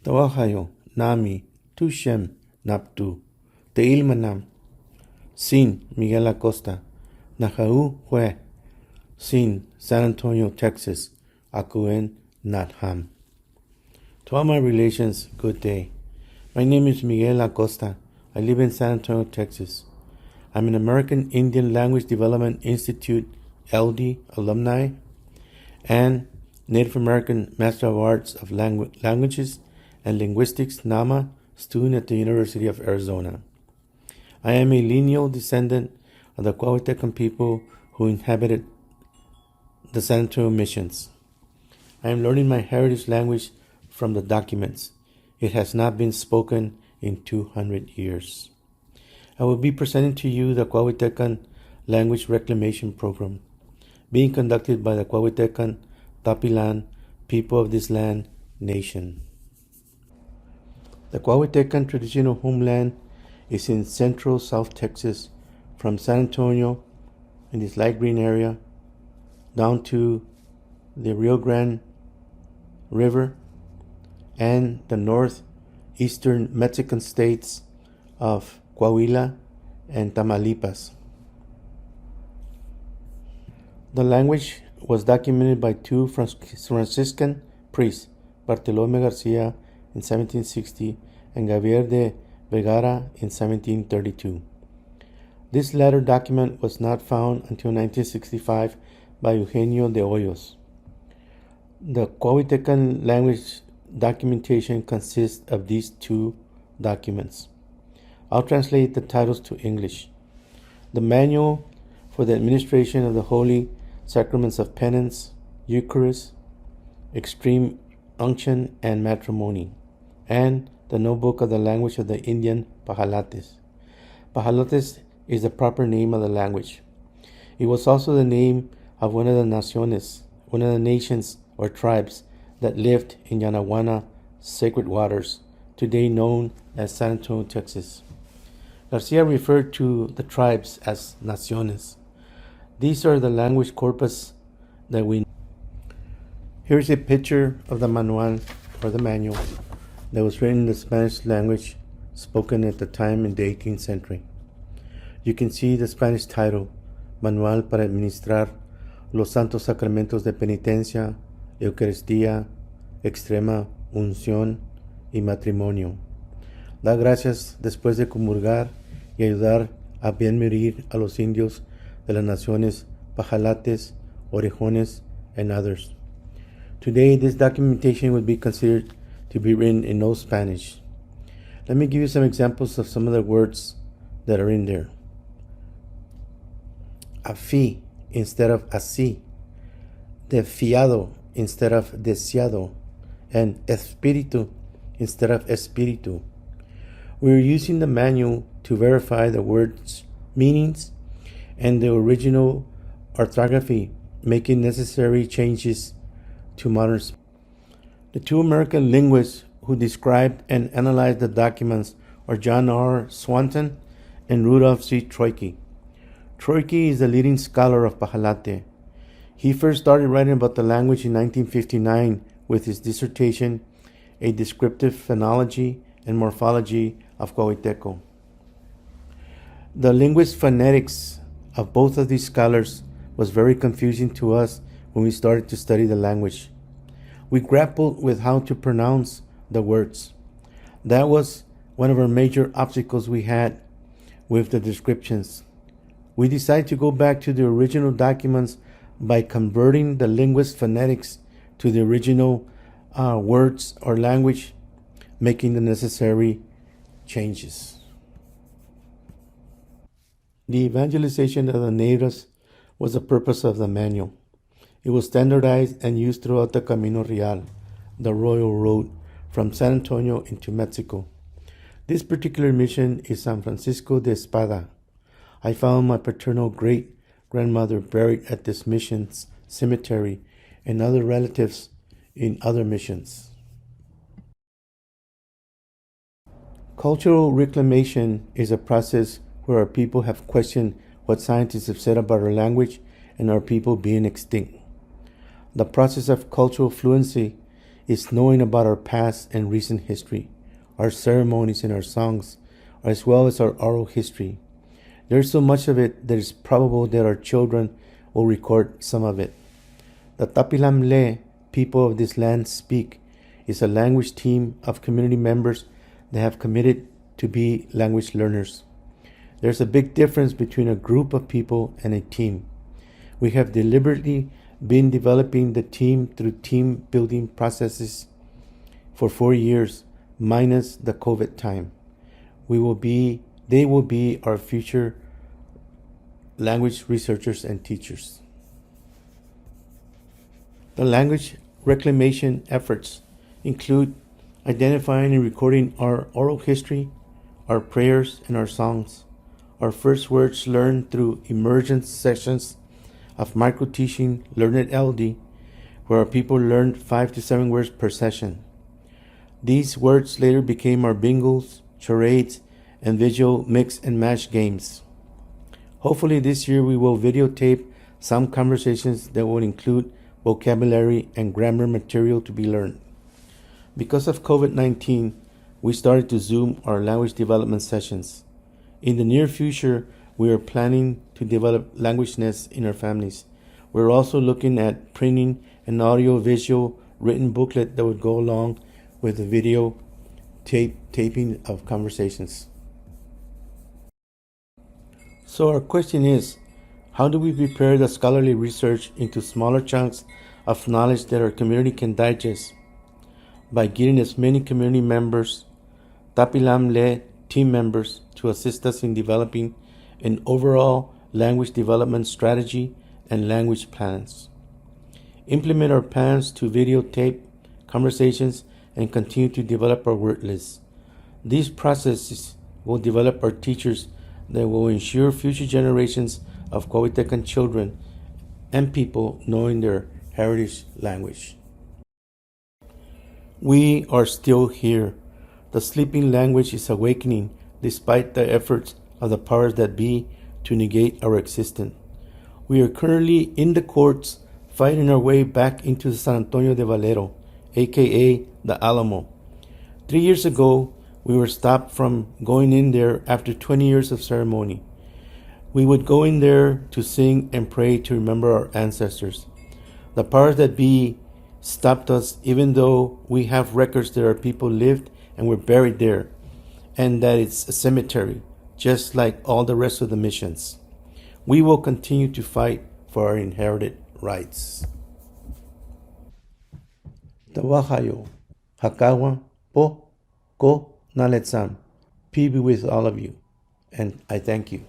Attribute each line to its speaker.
Speaker 1: Tawahayo, Nami, Tushem, Naptu, Teilmanam, Sin, Miguel Acosta, Nahau, Hue, Sin, San Antonio, Texas, Akuen, Natham. To all my relations, good day. My name is Miguel Acosta. I live in San Antonio, Texas. I'm an American Indian Language Development Institute, LD, alumni, and Native American Master of Arts of Languages and Linguistics, NAMA, student at the University of Arizona. I am a lineal descendant of the Coahuiltecan people who inhabited the San Antonio missions. I am learning my heritage language from the documents. It has not been spoken in 200 years. I will be presenting to you the Coahuiltecan Language Reclamation Program, being conducted by the Coahuiltecan, Pilam, people of this land, nation. The Coahuiltecan traditional homeland is in central South Texas, from San Antonio in this light green area down to the Rio Grande River and the northeastern Mexican states of Coahuila and Tamaulipas. The language was documented by two Franciscan priests, Bartolome Garcia in 1760 and Gabriel de Vergara in 1732. This latter document was not found until 1965 by Eugenio de Hoyos. The Coahuiltecan language documentation consists of these two documents. I'll translate the titles to English. The Manual for the Administration of the Holy Sacraments of Penance, Eucharist, Extreme Unction, and Matrimony, and the Notebook of the Language of the Indian Pajalates. Pajalates is the proper name of the language. It was also the name of one of the nations or tribes that lived in Yanaguana sacred waters, today known as San Antonio, Texas. Garcia referred to the tribes as naciones. These are the language corpus that we know. Here's a picture of the manual or the manual that was written in the Spanish language spoken at the time in the 18th century. You can see the Spanish title, Manual para administrar los santos sacramentos de penitencia, Eucaristía, extrema unción y matrimonio. Da gracias después de comulgar y ayudar a bien morir a los indios de las naciones Pajalates, Orejones, and others. Today, this documentation would be considered to be written in Old Spanish. Let me give you some examples of some of the words that are in there. Afi instead of así, defiado instead of deseado, and espíritu instead of espíritu. We're using the manual to verify the words' meanings and the original orthography, making necessary changes to modern speech. The two American linguists who described and analyzed the documents are John R. Swanton and Rudolph C. Troike. Troike is the leading scholar of Pajalate. He first started writing about the language in 1959 with his dissertation, A Descriptive Phonology and Morphology of Coahuilteco. The linguist phonetics of both of these scholars was very confusing to us when we started to study the language. We grappled with how to pronounce the words. That was one of our major obstacles we had with the descriptions. We decided to go back to the original documents by converting the linguist phonetics to the original words or language, making the necessary changes. The evangelization of the natives was the purpose of the manual. It was standardized and used throughout the Camino Real, the royal road from San Antonio into Mexico. This particular mission is San Francisco de Espada. I found my paternal great-grandmother buried at this mission's cemetery and other relatives in other missions. Cultural reclamation is a process where our people have questioned what scientists have said about our language and our people being extinct. The process of cultural fluency is knowing about our past and recent history, our ceremonies and our songs, as well as our oral history. There's so much of it that it's probable that our children will record some of it. The Pilam Le, people of this land speak, is a language team of community members that have committed to be language learners. There's a big difference between a group of people and a team. We have deliberately been developing the team through team building processes for 4 years, minus the COVID time. They will be our future language researchers and teachers. The language reclamation efforts include identifying and recording our oral history, our prayers, and our songs. Our first words learned through immersion sessions of micro-teaching Learned LD, where our people learned 5 to 7 words per session. These words later became our bingos, charades, and visual mix and match games. Hopefully this year we will videotape some conversations that will include vocabulary and grammar material to be learned. Because of COVID-19, we started to Zoom our language development sessions. In the near future, we are planning to develop language nests in our families. We're also looking at printing an audio-visual written booklet that would go along with the video taping of conversations. So our question is, how do we prepare the scholarly research into smaller chunks of knowledge that our community can digest? By getting as many community members, Tapilam-led team members, to assist us in developing an overall language development strategy and language plans. Implement our plans to videotape conversations and continue to develop our word lists. These processes will develop our teachers that will ensure future generations of Coahuiltecan children and people knowing their heritage language. We are still here. The sleeping language is awakening despite the efforts of the powers that be to negate our existence. We are currently in the courts fighting our way back into the San Antonio de Valero, a.k.a. the Alamo. 3 years ago, we were stopped from going in there after 20 years of ceremony. We would go in there to sing and pray to remember our ancestors. The powers that be stopped us even though we have records that our people lived and were buried there, and that it's a cemetery, just like all the rest of the missions. We will continue to fight for our inherited rights. Tawahayo, Hakawa, Po, Ko, Naletsam. Peace be with all of you, and I thank you.